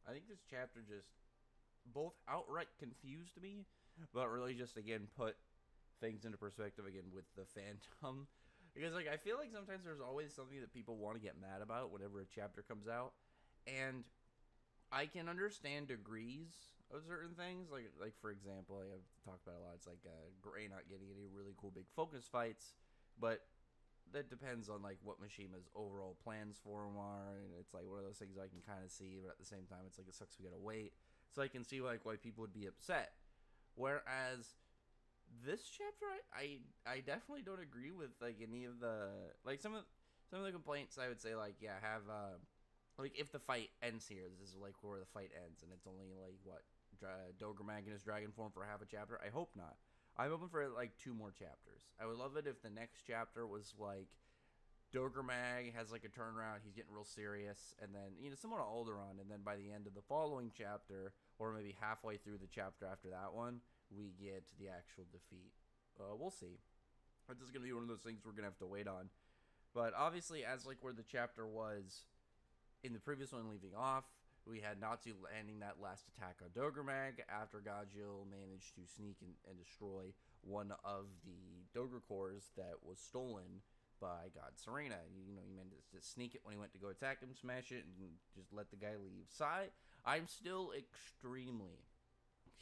I think this chapter just both outright confused me, but really just again put things into perspective again with the Phantom. Because like I feel like sometimes there's always something that people want to get mad about whenever a chapter comes out, and I can understand degrees of certain things. Like for example, I've talked about a lot. It's like Gray not getting any really cool big focus fights, but that depends on like what Mishima's overall plans for him are, and it's like one of those things I can kind of see, but at the same time, it's like it sucks we gotta wait. So I can see like why people would be upset. Whereas this chapter, I definitely don't agree with like any of the like some of the complaints. I would say like yeah, have like if the fight ends here, this is like where the fight ends, and it's only like what Dogra Mag in his dragon form for half a chapter. I hope not. I'm hoping for like 2 more chapters. I would love it if the next chapter was like Dogra Mag has like a turnaround. He's getting real serious, and then similar to Alderaan, and then by the end of the following chapter, or maybe halfway through the chapter after that one, we get to the actual defeat. We'll see. This is gonna be one of those things we're gonna have to wait on. But obviously, as like where the chapter was in the previous one leaving off, we had Natsu landing that last attack on Dogra Mag after Gajil managed to sneak and destroy one of the Dogra cores that was stolen by God Serena. He managed to sneak it when he went to go attack him, smash it, and just let the guy leave. Sai, I'm still extremely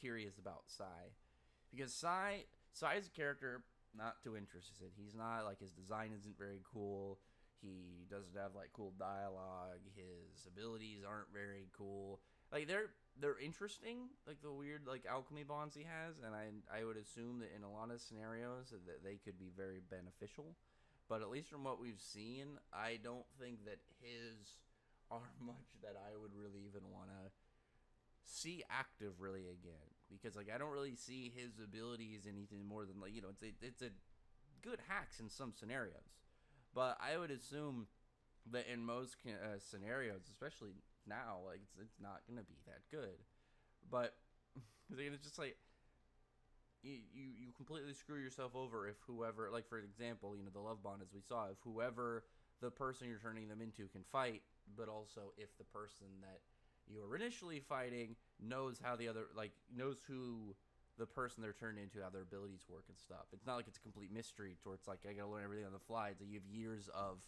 curious about Sai. Because Sai is a character not too interested. He's not like his design isn't very cool. He doesn't have like cool dialogue. His abilities aren't very cool. Like they're interesting, like the weird like alchemy bonds he has, and I would assume that in a lot of scenarios that they could be very beneficial. But at least from what we've seen, I don't think that his are much that I would really even want to see active really again, because like I don't really see his abilities anything more than like it's a good hacks in some scenarios, but I would assume that in most scenarios, especially now, like it's not gonna be that good. But it's just like you completely screw yourself over if whoever, like for example, the love bond as we saw, if whoever the person you're turning them into can fight, but also if the person that you were initially fighting knows how the other knows who the person they're turned into, how their abilities work and stuff. It's not like it's a complete mystery to where it's like I gotta learn everything on the fly. It's like you have years of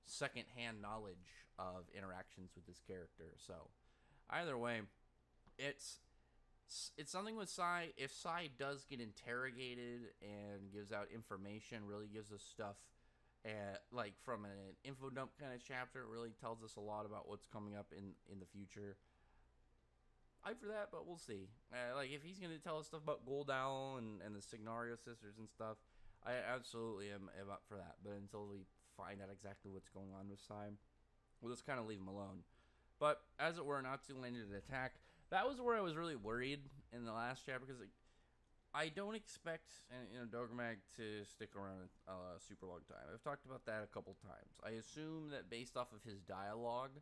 secondhand knowledge of interactions with this character. So either way, it's it's something with Sai. If Sai does get interrogated and gives out information, really gives us stuff, like from an info dump kind of chapter, it really tells us a lot about what's coming up in the future. I'm for that, but we'll see. Like if he's gonna tell us stuff about Goldow and the Signario sisters and stuff, I absolutely am up for that. But until we find out exactly what's going on with Sai, we'll just kind of leave him alone. But as it were, Natsu landed an attack. That was where I was really worried in the last chapter, because I don't expect Dogra Mag to stick around a super long time. I've talked about that a couple times. I assume that based off of his dialogue,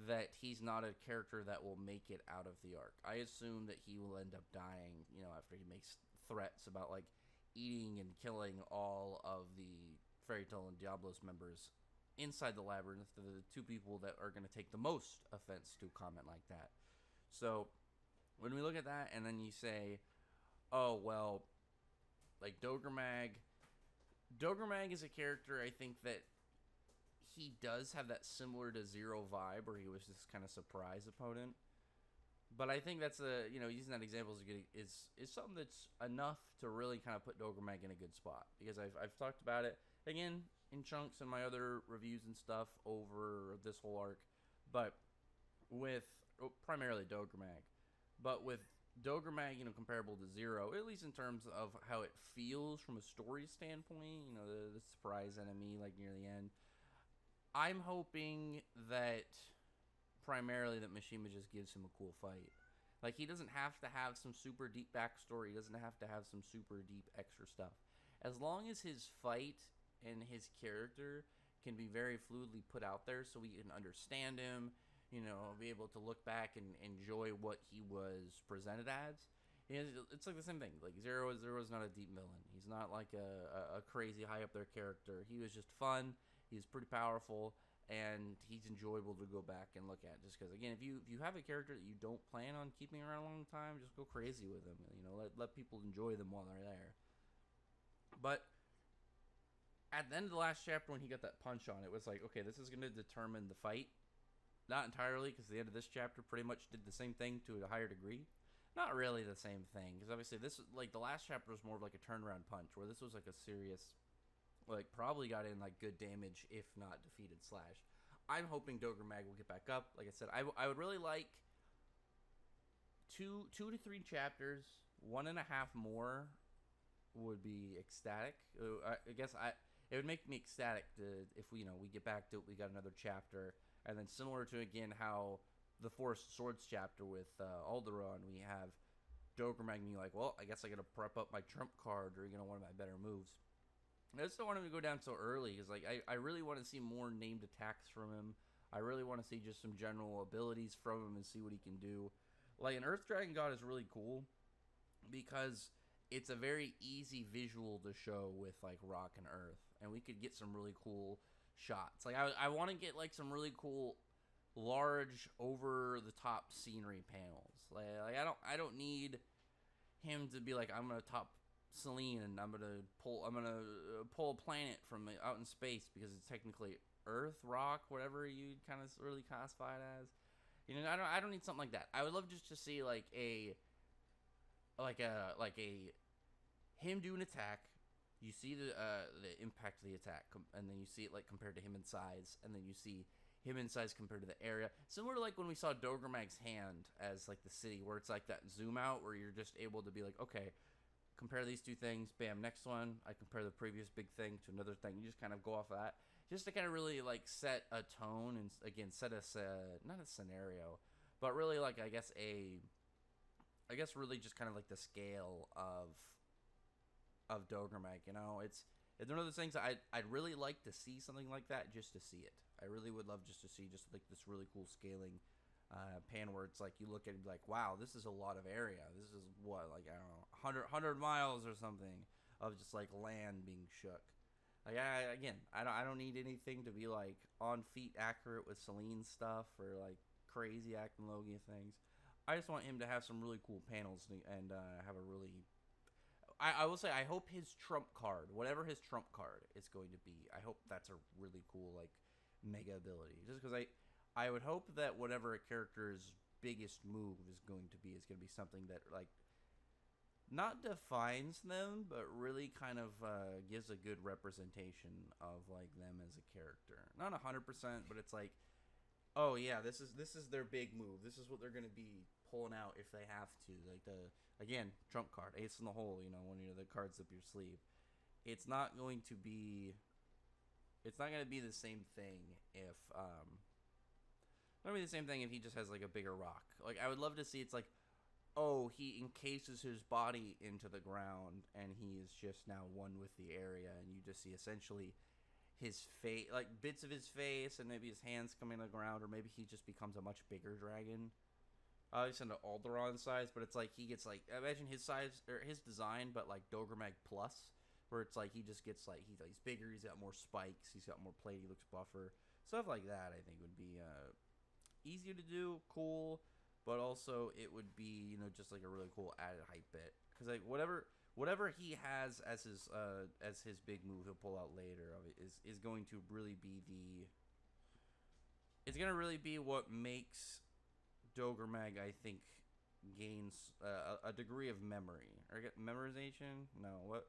that he's not a character that will make it out of the arc. I assume that he will end up dying, after he makes threats about like eating and killing all of the Fairy Tail and Diablos members inside the labyrinth, the 2 people that are going to take the most offense to a comment like that. So when we look at that and then you say, oh, well, like Dogra Mag is a character I think that he does have that similar to Zero vibe where he was this kind of surprise opponent. But I think that's using that example is something that's enough to really kind of put Dogra Mag in a good spot, because I've talked about it again in chunks in my other reviews and stuff over this whole arc, but with primarily Dogra Mag, but with Dogra Mag, comparable to Zero, at least in terms of how it feels from a story standpoint, the surprise enemy like near the end. I'm hoping that primarily that Mishima just gives him a cool fight. Like, he doesn't have to have some super deep backstory. He doesn't have to have some super deep extra stuff. As long as his fight and his character can be very fluidly put out there so we can understand him, be able to look back and enjoy what he was presented as. It's like the same thing. Like, Zero is not a deep villain. He's not like a crazy high up there character. He was just fun. He's pretty powerful. and he's enjoyable to go back and look at. Just because, again, if you have a character that you don't plan on keeping around a long time, just go crazy with them. Let people enjoy them while they're there. But at the end of the last chapter, when he got that punch on, it was like, okay, this is going to determine the fight. Not entirely, because the end of this chapter pretty much did the same thing to a higher degree. Not really the same thing, because obviously this, like, the last chapter was more of like a turnaround punch, where this was like a serious, like, probably got in like good damage, if not defeated Slash. I'm hoping Dogra Mag will get back up. Like I said, I would really like two to three chapters, 1.5 more would be ecstatic. I guess it would make me ecstatic if we get back to it, we got another chapter, and then similar to again how the Forest Swords chapter with Alderaan, we have Dogra Mag being like, well, I guess I gotta prep up my trump card or one of my better moves. I just don't want him to go down so early, because like I really want to see more named attacks from him. I really want to see just some general abilities from him and see what he can do. Like, an Earth Dragon God is really cool because it's a very easy visual to show with like rock and earth, and we could get some really cool shots. Like I want to get like some really cool large over the top scenery panels. Like I don't need him to be like, I'm gonna top Selene and I'm gonna pull a planet from out in space, because it's technically Earth, rock, whatever you kind of really classify it as. I don't need something like that. I would love just to see like a him do an attack. You see the impact of the attack, and then you see it like compared to him in size, and then you see him in size compared to the area. Similar to like when we saw Dogra Mag's hand as like the city, where it's like that zoom out where you're just able to be like, okay, compare these two things, bam, next one, I compare the previous big thing to another thing. You just kind of go off of that, just to kind of really like set a tone, and again set us not a scenario, but really like I guess really just kind of like the scale of Dogra Mag. It's one of those things that I'd really like to see something like that, just to see it. I really would love just to see just like this really cool scaling pan where it's like you look at it and be like, wow, this is a lot of area. This is what, like, I don't know, 100 miles or something of just like land being shook. Like I don't need anything to be like on feet accurate with Selene stuff or like crazy acting Logia things. I just want him to have some really cool panels and have a really. I will say, I hope his trump card, whatever his trump card is going to be, I hope that's a really cool like mega ability. Just because I would hope that whatever a character's biggest move is going to be something that like not defines them, but really kind of gives a good representation of like them as a character. Not 100%, but it's like, oh yeah, this is their big move. This is what they're gonna be pulling out if they have to. Like again, trump card, ace in the hole. One of the cards up your sleeve. It's not going to be the same thing if not gonna be the same thing if he just has like a bigger rock. Like I would love to see it's like, oh, he encases his body into the ground and he is just now one with the area, and you just see essentially his face, like bits of his face, and maybe his hands coming to the ground, or maybe he just becomes a much bigger dragon. He's into Alderaan size, but it's like he gets like, imagine his size or his design, but like Dogra Mag plus, where it's like he just gets like he's bigger, he's got more spikes, he's got more plate, he looks buffer, stuff like that. I think would be easier to do, cool, but also it would be just like a really cool added hype bit, because like whatever he has as his big move he'll pull out later is going to really be it's gonna really be what makes Dogra Mag, I think, gains a degree of memory or memorization. No, what?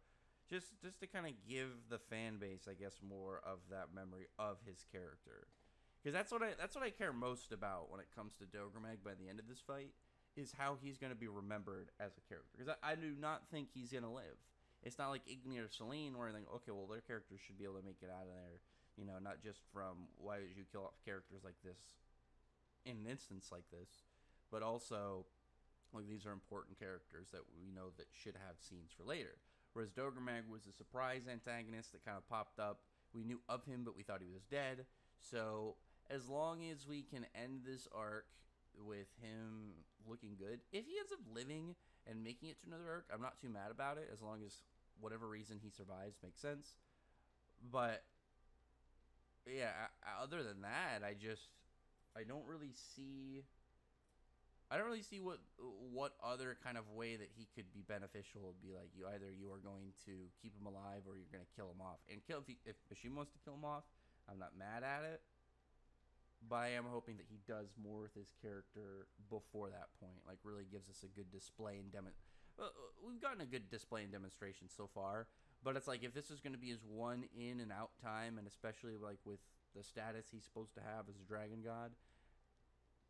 Just to kind of give the fan base, I guess, more of that memory of his character, because that's what I care most about when it comes to Dogra Mag. By the end of this fight, is how he's going to be remembered as a character. Because I do not think he's going to live. It's not like Igni or Selene where I think, okay, well, their characters should be able to make it out of there. Not just from why would you kill off characters like this in an instance like this, but also like these are important characters that we know that should have scenes for later. Whereas Dogra Mag was a surprise antagonist that kind of popped up. We knew of him, but we thought he was dead. So as long as we can end this arc with him looking good, if he ends up living and making it to another arc, I'm not too mad about it, as long as whatever reason he survives makes sense. But yeah, other than that, I don't really see. I don't really see what other kind of way that he could be beneficial would be like you are going to keep him alive or you're going to kill him off. And if Mishima wants to kill him off, I'm not mad at it. But I am hoping that he does more with his character before that point. Like really gives us a good display and we've gotten a good display and demonstration so far. But it's like if this is going to be his one in and out time, and especially like with the status he's supposed to have as a dragon god,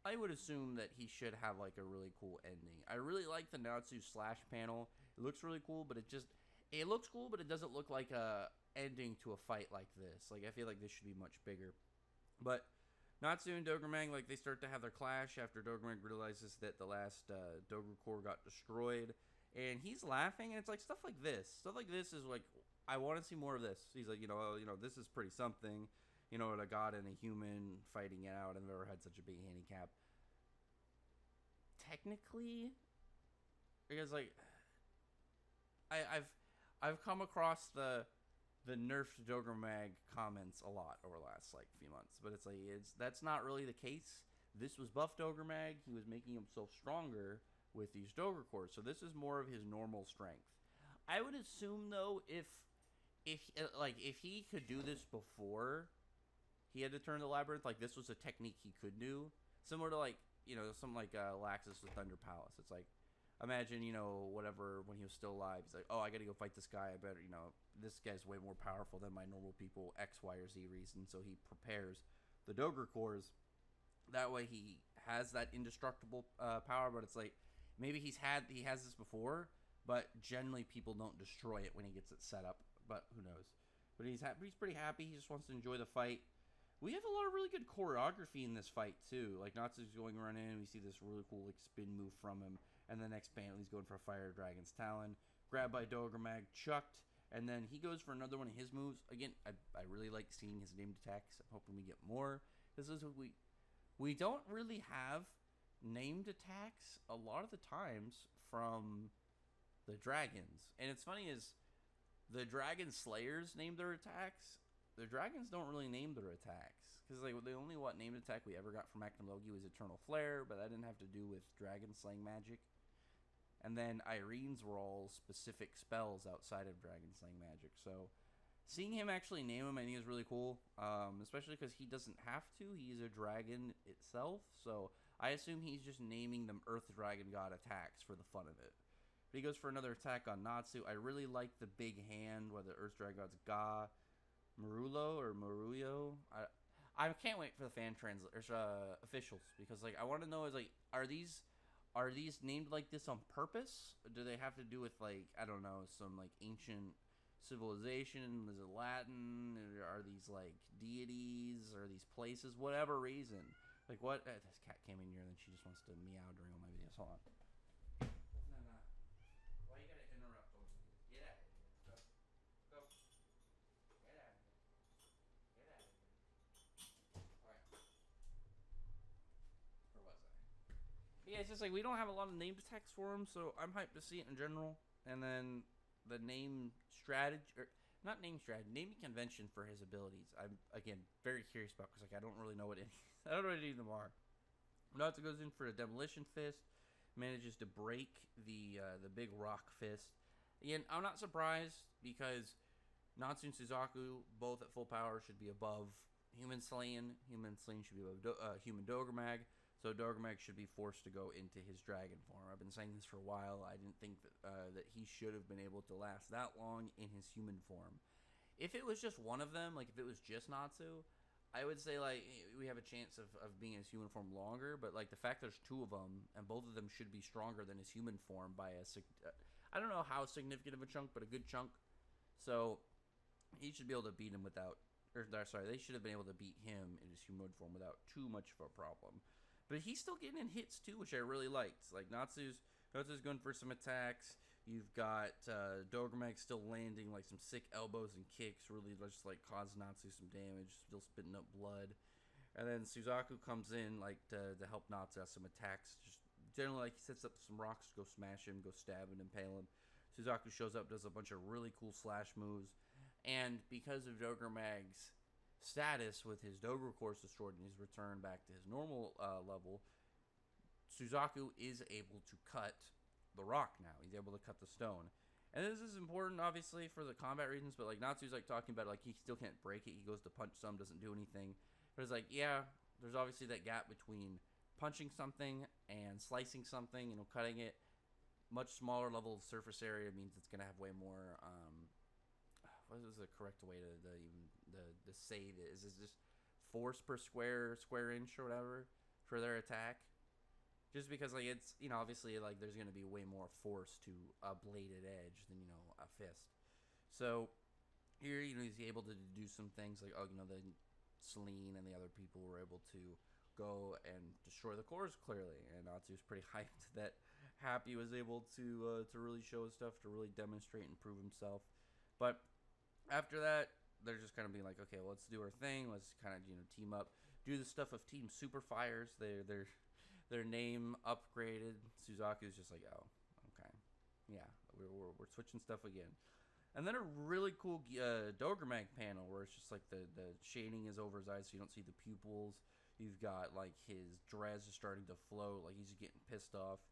I would assume that he should have like a really cool ending. I really like the Natsu slash panel. It looks really cool, but it looks cool, but it doesn't look like a ending to a fight like this. Like I feel like this should be much bigger. But Natsu and Dogra Mag, like they start to have their clash after Dogra Mag realizes that the last Dogra core got destroyed, and he's laughing, and it's like stuff like this. Stuff like this is like I want to see more of this. He's like, this is pretty something. A god and a human fighting it out. I've never had such a big handicap. Technically, because like I've come across the nerfed Dogra Mag comments a lot over the last like few months, but that's not really the case. This was buff Dogra Mag. He was making himself stronger with these Dogra cores, so this is more of his normal strength. I would assume though, if he could do this before he had to turn the labyrinth, like this was a technique he could do, similar to like something like Laxus with Thunder Palace. It's like imagine whatever when he was still alive, he's like, oh, I gotta go fight this guy. I better this guy's way more powerful than my normal people X, Y, or Z reason. So he prepares the Dogra cores. That way he has that indestructible power. But it's like maybe he has this before, but generally people don't destroy it when he gets it set up. But who knows? But he's pretty happy. He just wants to enjoy the fight. We have a lot of really good choreography in this fight too. Like Natsu's going run in, we see this really cool like spin move from him, and the next panel he's going for a Fire Dragon's Talon, grabbed by Dogra Mag, chucked, and then he goes for another one of his moves. Again, I really like seeing his named attacks. I'm hoping we get more. This is what we don't really have named attacks a lot of the times from the dragons, and it's funny is the Dragon Slayers name their attacks. The dragons don't really name their attacks. Because like the only named attack we ever got from Acnologi was Eternal Flare, but that didn't have to do with dragon slaying magic. And then Irene's were all specific spells outside of dragon slaying magic. So seeing him actually name them I think is really cool. Especially because he doesn't have to. He's a dragon itself. So I assume he's just naming them Earth Dragon God attacks for the fun of it. But he goes for another attack on Natsu. I really like the big hand where the Earth Dragon God's Ga. Maruyo. I can't wait for the fan translators, officials, because like I want to know is like are these named like this on purpose? Or do they have to do with like I don't know some like ancient civilization? Is it Latin? Or are these like deities? Or these places? Whatever reason. Like what? This cat came in here and then she just wants to meow during all my videos. Hold on. Why you gotta interrupt over here? Get out of here. Go. Get out of here. Get out of here. Alright. Where was I? Yeah, it's just like we don't have a lot of named attacks for him, so I'm hyped to see it in general. And then the name strategy, or not name strategy, naming convention for his abilities. I'm again very curious about because like I don't really know what I don't know what any of them are. Natsu goes in for a demolition fist, manages to break the big rock fist. Again, I'm not surprised because Natsu and Suzaku, both at full power, should be above Human Slaying. Human Slaying should be above Human Dogra Mag. So Dogra Mag should be forced to go into his dragon form. I've been saying this for a while. I didn't think that he should have been able to last that long in his human form. If it was just one of them, like if it was just Natsu, I would say like we have a chance of being in his human form longer. But like the fact there's two of them and both of them should be stronger than his human form by I don't know how significant of a chunk, but a good chunk. So he should be able to beat him without, they should have been able to beat him in his human form without too much of a problem. But he's still getting in hits too, which I really liked. Like Natsu's going for some attacks. You've got Dogra Mag still landing like some sick elbows and kicks, really just like cause Natsu some damage, still spitting up blood. And then Suzaku comes in like to help Natsu have some attacks. Just generally like he sets up some rocks to go smash him, go stab and impale him. Suzaku shows up, does a bunch of really cool slash moves. And because of Dogra Mag's status with his Dogra course destroyed and he's returned back to his normal level, Suzaku is able to cut the rock now. He's able to cut the stone. And this is important, obviously, for the combat reasons, but, like, Natsu's, like, talking about, like, he still can't break it. He goes to punch some, doesn't do anything. But it's like, yeah, there's obviously that gap between punching something and slicing something, cutting it. Much smaller level of surface area means it's going to have way more, what is the correct way to say this? Is this force per square inch or whatever for their attack? Just because, like, it's, obviously, like, there's going to be way more force to a bladed edge than, a fist. So, here, he's able to do some things like, the Celine and the other people were able to go and destroy the cores clearly. And Natsu's pretty hyped that Happy was able to really show his stuff, to really demonstrate and prove himself. But after that, they're just kind of being like, okay, well, let's do our thing. Let's kind of, team up. Do the stuff of Team Super Fires. They're their name upgraded. Suzaku's just like, oh, okay, yeah, we're switching stuff again. And then a really cool Dogra Mag panel where it's just like the shading is over his eyes, so you don't see the pupils. You've got like his dreads are starting to float, like he's getting pissed off.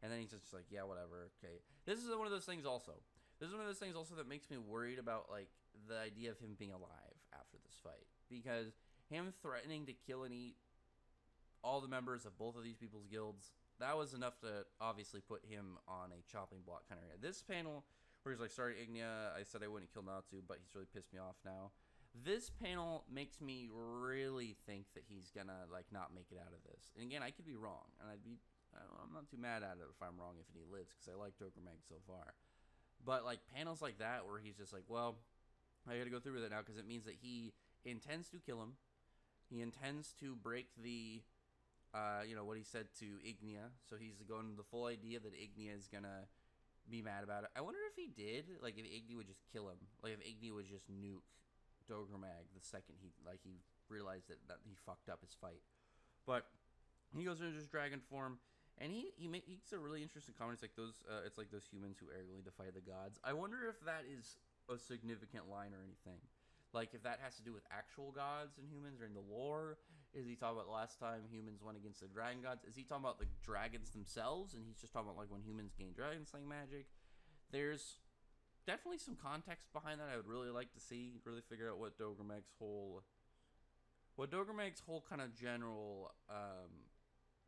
And then he's just like, yeah, whatever, okay. This is one of those things also. This is one of those things also that makes me worried about like the idea of him being alive after this fight, because him threatening to kill and eat all the members of both of these people's guilds, that was enough to obviously put him on a chopping block kind of area. This panel where he's like, sorry, Ignia, I said I wouldn't kill Natsu, but he's really pissed me off now. This panel makes me really think that he's gonna like not make it out of this. And again, I could be wrong, and I'm not too mad at it if I'm wrong if he lives, because I like Dogra Mag so far. But like panels like that where he's just like, well, I gotta go through with it now because it means that he intends to kill him. He intends to break the what he said to Ignia. So he's going with the full idea that Ignia is gonna be mad about it. I wonder if he did, like if Ignia would just kill him, like if Ignia would just nuke Dogra Mag the second he realized that he fucked up his fight. But he goes into his dragon form, and he makes a really interesting comment. It's like those humans who arrogantly defy the gods. I wonder if that is a significant line or anything. Like, if that has to do with actual gods and humans or in the lore. Is he talking about the last time humans went against the dragon gods? Is he talking about the dragons themselves? And he's just talking about, like, when humans gain dragon slaying magic? There's definitely some context behind that I would really like to see. Really figure out what Dogra Mag's whole kind of general,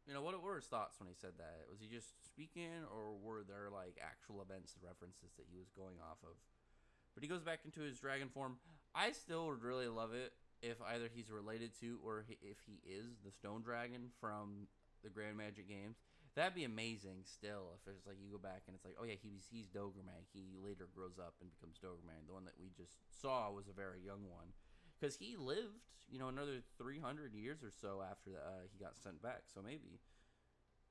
what were his thoughts when he said that? Was he just speaking, or were there, like, actual events and references that he was going off of? But he goes back into his dragon form. I still would really love it if either he's related to or if he is the Stone Dragon from the Grand Magic games. That'd be amazing still, if it's like you go back and it's like, oh yeah, he's Dogra Mag. He later grows up and becomes Dogra Mag. The one that we just saw was a very young one. Because he lived, another 300 years or so after he got sent back. So maybe.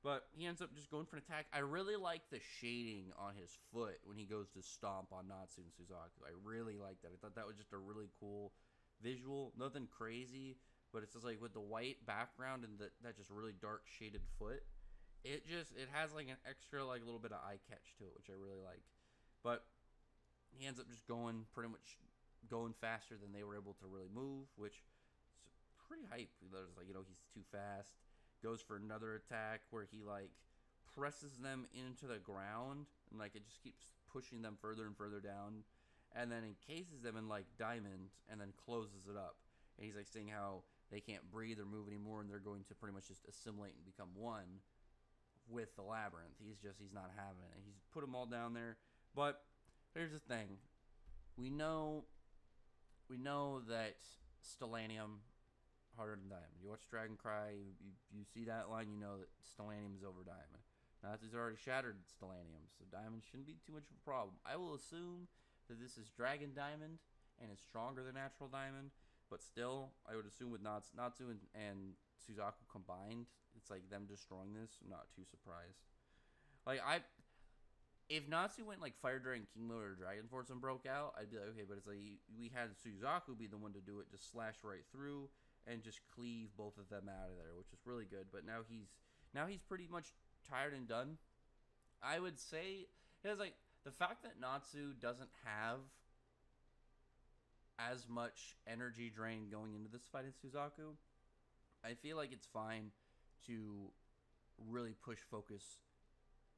But he ends up just going for an attack. I really like the shading on his foot when he goes to stomp on Natsu and Suzaku. I really like that. I thought that was just a really cool visual. Nothing crazy, but it's just like with the white background and that just really dark shaded foot. It has like an extra like little bit of eye catch to it, which I really like. But he ends up just going faster than they were able to really move, which is pretty hype. There's like, he's too fast. Goes for another attack where he like presses them into the ground and like it just keeps pushing them further and further down, and then encases them in like diamond and then closes it up. And he's like saying how they can't breathe or move anymore, and they're going to pretty much just assimilate and become one with the labyrinth. He's not having it. He's put them all down there. But here's the thing: we know that Stellanium harder than diamond. You watch Dragon Cry, you see that line, you know that Stellanium is over diamond. Natsu's already shattered Stellanium, so diamond shouldn't be too much of a problem. I will assume that this is Dragon Diamond and is stronger than natural diamond, but still, I would assume with Natsu and Suzaku combined, it's like them destroying this. I'm not too surprised. Like, if Natsu went like Fire Dragon King Mode or Dragon Force and broke out, I'd be like, okay, but it's like we had Suzaku be the one to do it, just slash right through and just cleave both of them out of there, which is really good. But now he's pretty much tired and done. I would say it's like the fact that Natsu doesn't have as much energy drain going into this fight as Suzaku, I feel like it's fine to really push focus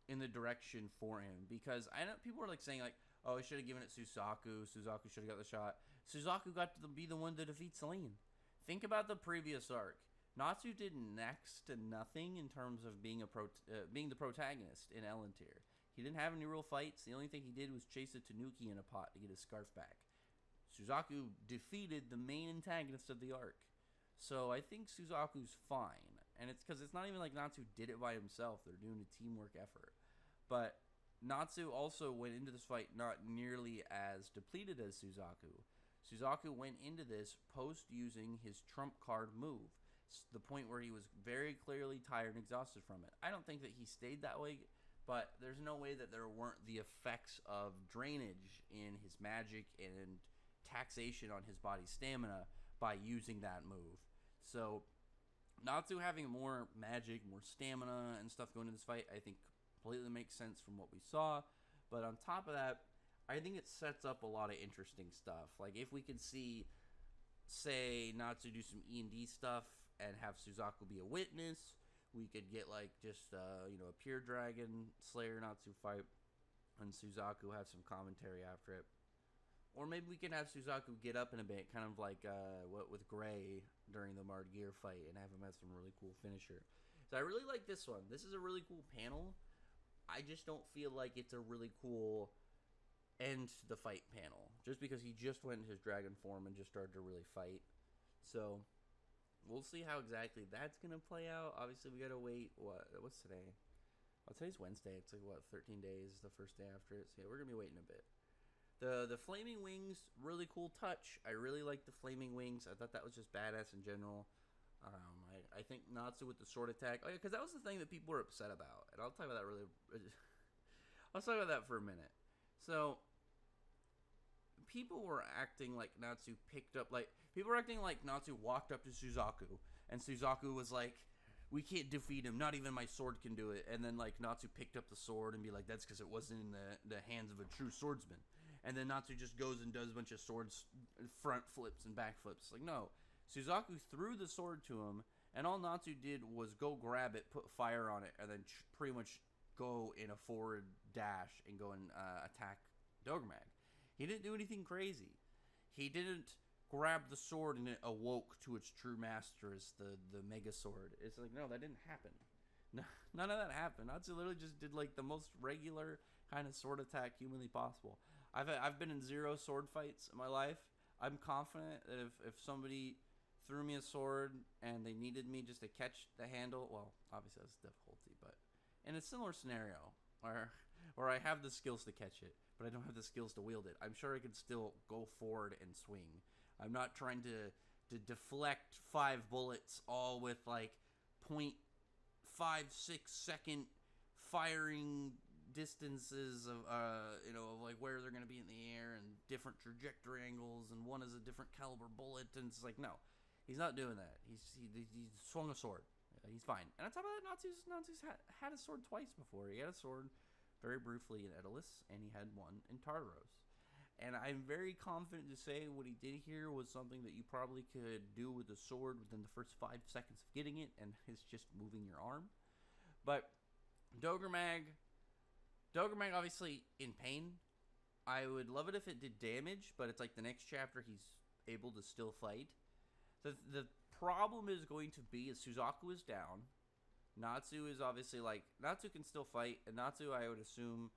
in the direction for him, because I know people are like saying like, oh, he should have given it Suzaku. Suzaku should have got the shot. Suzaku got to be the one to defeat Celine. Think about the previous arc. Natsu did next to nothing in terms of being being the protagonist in Elentier. He didn't have any real fights. The only thing he did was chase a Tanuki in a pot to get his scarf back. Suzaku defeated the main antagonist of the arc. So I think Suzaku's fine. And it's because it's not even like Natsu did it by himself. They're doing a teamwork effort. But Natsu also went into this fight not nearly as depleted as Suzaku. Suzaku went into this post using his trump card move. The point where he was very clearly tired and exhausted from it. I don't think that he stayed that way, but there's no way that there weren't the effects of drainage in his magic and taxation on his body's stamina by using that move. So Natsu having more magic, more stamina and stuff going into this fight, I think completely makes sense from what we saw. But on top of that, I think it sets up a lot of interesting stuff. Like if we could see, say, Natsu do some E&D stuff and have Suzaku be a witness, we could get like just a pure dragon Slayer Natsu fight, and Suzaku have some commentary after it. Or maybe we can have Suzaku get up in a bit, kind of like what with Gray during the Margear fight, and have him have some really cool finisher. So I really like this one. This is a really cool panel. I just don't feel like it's a really cool end to the fight panel, just because he just went into his dragon form and just started to really fight. So we'll see how exactly that's gonna play out. Obviously, we gotta wait. What's today? Well, today's Wednesday. It's like 13 days. The first day after it. So yeah, we're gonna be waiting a bit. The flaming wings, really cool touch. I really like the flaming wings. I thought that was just badass in general. I think Natsu with the sword attack. Oh yeah, because that was the thing that people were upset about, and I'll talk about that really. I'll talk about that for a minute. So people were acting like Natsu walked up to Suzaku, and Suzaku was like, we can't defeat him, not even my sword can do it. And then like Natsu picked up the sword and be like, that's because it wasn't in the hands of a true swordsman. And then Natsu just goes and does a bunch of swords front flips and back flips. Like, no, Suzaku threw the sword to him, and all Natsu did was go grab it, put fire on it, and then pretty much go in a forward dash and go and attack Dogra Mag. He didn't do anything crazy. He didn't grab the sword and it awoke to its true master as the Mega Sword. It's like, no, that didn't happen. No, none of that happened. Natsu literally just did like the most regular kind of sword attack humanly possible. I've been in 0 sword fights in my life. I'm confident that if somebody threw me a sword and they needed me just to catch the handle, well, obviously that's difficulty, but in a similar scenario where I have the skills to catch it, but I don't have the skills to wield it, I'm sure I could still go forward and swing. I'm not trying to deflect 5 bullets all with like 0.56 second firing distances of of like where they're going to be in the air and different trajectory angles, and one is a different caliber bullet, and it's like, no, he's not doing that. He swung a sword. He's fine. And on top of that, Natsu's had a sword twice before. He had a sword very briefly in Edelus, and he had one in Tartaros. And I'm very confident to say what he did here was something that you probably could do with a sword within the first 5 seconds of getting it, and it's just moving your arm. But Dogra Mag obviously in pain. I would love it if it did damage, but it's like the next chapter he's able to still fight. The problem is going to be is Suzaku is down. Natsu is obviously like, Natsu can still fight, and Natsu, I would assume,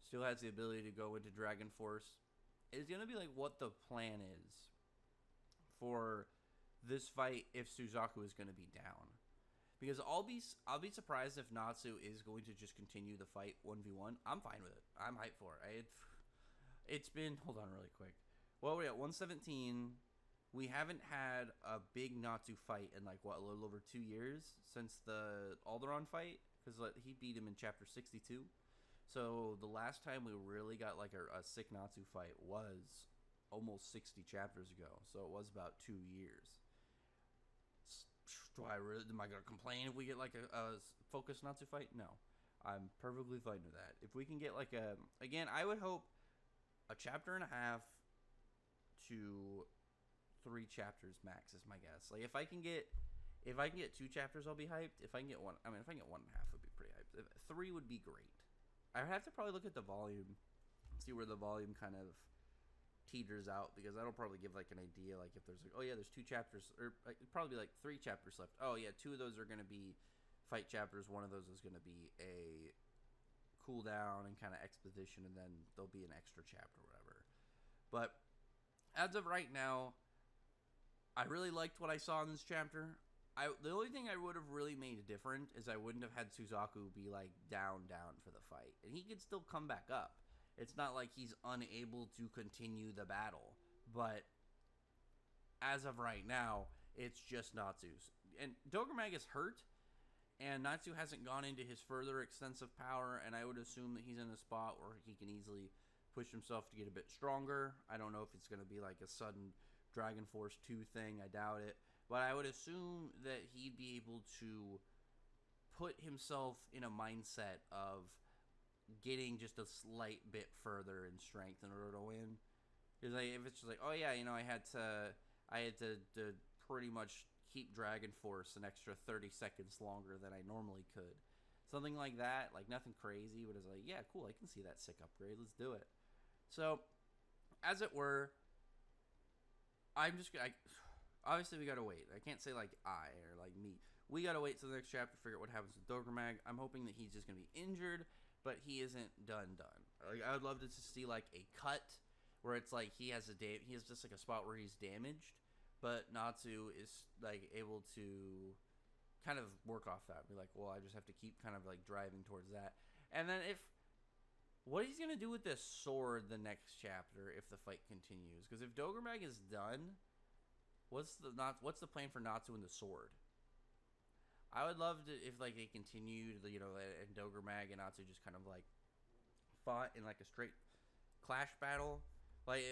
still has the ability to go into Dragon Force. It's going to be like what the plan is for this fight if Suzaku is going to be down. Because I'll be surprised if Natsu is going to just continue the fight 1v1. I'm fine with it. I'm hyped for it. It's been, hold on really quick. Well, we're at 117. We haven't had a big Natsu fight in like, what, a little over 2 years since the Alderaan fight? Because he beat him in chapter 62. So the last time we really got like a sick Natsu fight was almost 60 chapters ago. So it was about 2 years. Am I going to complain if we get like a focused Natsu fight? No. I'm perfectly fine with that. If we can get like again, I would hope a chapter and a half to 3 chapters max is my guess. Like if I can get 2 chapters, I'll be hyped. If I can get one, if I can get 1.5, would be pretty hyped. 3 would be great. I would have to probably look at the volume, see where the volume kind of teeters out, because that'll probably give like an idea, like if there's like, oh yeah, there's 2 chapters, or like, it'd probably be like 3 chapters left. Oh yeah, 2 of those are going to be fight chapters, 1 of those is going to be a cooldown and kind of exposition, and then there'll be an extra chapter or whatever. But as of right now, I really liked what I saw in this chapter. The only thing I would have really made different is I wouldn't have had Suzaku be like down for the fight, and he could still come back up. It's not like he's unable to continue the battle. But as of right now, it's just Natsu's. And Dogra Mag is hurt, and Natsu hasn't gone into his further extensive power, and I would assume that he's in a spot where he can easily push himself to get a bit stronger. I don't know if it's going to be like a sudden Dragon Force 2 thing. I doubt it. But I would assume that he'd be able to put himself in a mindset of getting just a slight bit further in strength in order to win. Because like, if it's just like, oh yeah, I had to pretty much keep Dragon Force an extra 30 seconds longer than I normally could. Something like that, like nothing crazy, but it's like, yeah, cool, I can see that sick upgrade, let's do it. So, as it were, obviously we gotta wait. I can't say like or like me. We gotta wait till the next chapter to figure out what happens with Dogra Mag. I'm hoping that he's just gonna be injured, but he isn't done. Like I would love to see like a cut where it's like he has just like a spot where he's damaged, but Natsu is like able to kind of work off that. Be like, well, I just have to keep kind of like driving towards that. And then what he's gonna do with this sword the next chapter if the fight continues? Because if Dogra Mag is done, what's the plan for Natsu and the sword? I would love to if like they continued, and Dogra Mag and Natsu just kind of like fought in like a straight clash battle. Like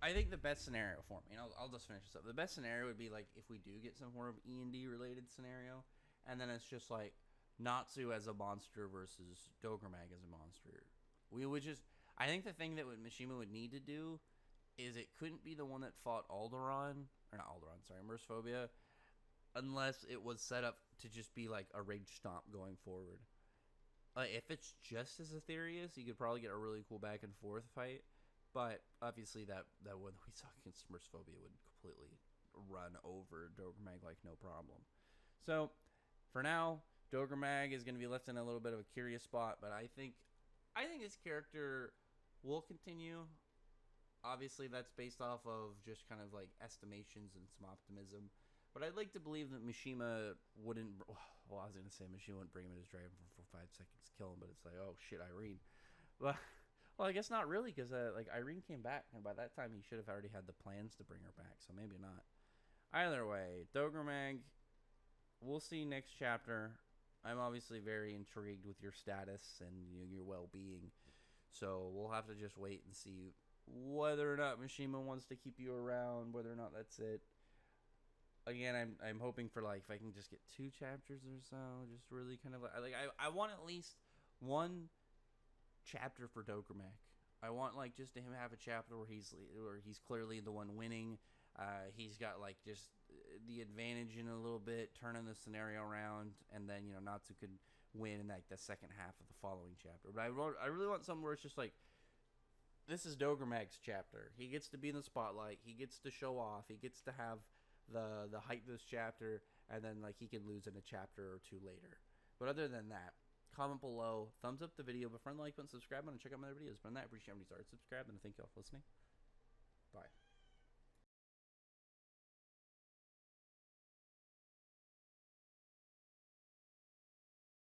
I think the best scenario for me, and I'll just finish this up. The best scenario would be like if we do get some form of E&D related scenario, and then it's just like Natsu as a monster versus Dogra Mag as a monster. I think the thing that Mishima would need to do is it couldn't be the one that fought Mercephobia, unless it was set up to just be like a rage stomp going forward. If it's just as Aetherius, you could probably get a really cool back and forth fight. But obviously that one we saw against Mercephobia would completely run over Dogra Mag like no problem. So for now, Dogra Mag is going to be left in a little bit of a curious spot, but I think this character will continue. Obviously, that's based off of just kind of like estimations and some optimism. But I'd like to believe that Mishima wouldn't... Well, I was going to say Mishima wouldn't bring him in his Dragon for 5 seconds to kill him, but it's like, oh shit, Irene. Well, I guess not really, because like Irene came back, and by that time he should have already had the plans to bring her back, so maybe not. Either way, Dogra Mag, we'll see next chapter. I'm obviously very intrigued with your status and your well-being, so we'll have to just wait and see whether or not Mishima wants to keep you around, whether or not that's it. Again, I'm hoping for like if I can just get 2 chapters or so, just really kind of like I want at least 1 chapter for Dogra Mag. I want like just to him have a chapter where he's clearly the one winning. He's got like just the advantage in a little bit, turning the scenario around, and then Natsu could win in like the second half of the following chapter. But I really want something where it's just like, this is Dogra Mag's chapter. He gets to be in the spotlight. He gets to show off. He gets to have the hype of this chapter, and then like he can lose in a chapter or 2 later. But other than that, comment below, thumbs up the video, befriend, like button, subscribe button, and check out my other videos. But on that, I appreciate everybody started subscribing, and thank you all for listening.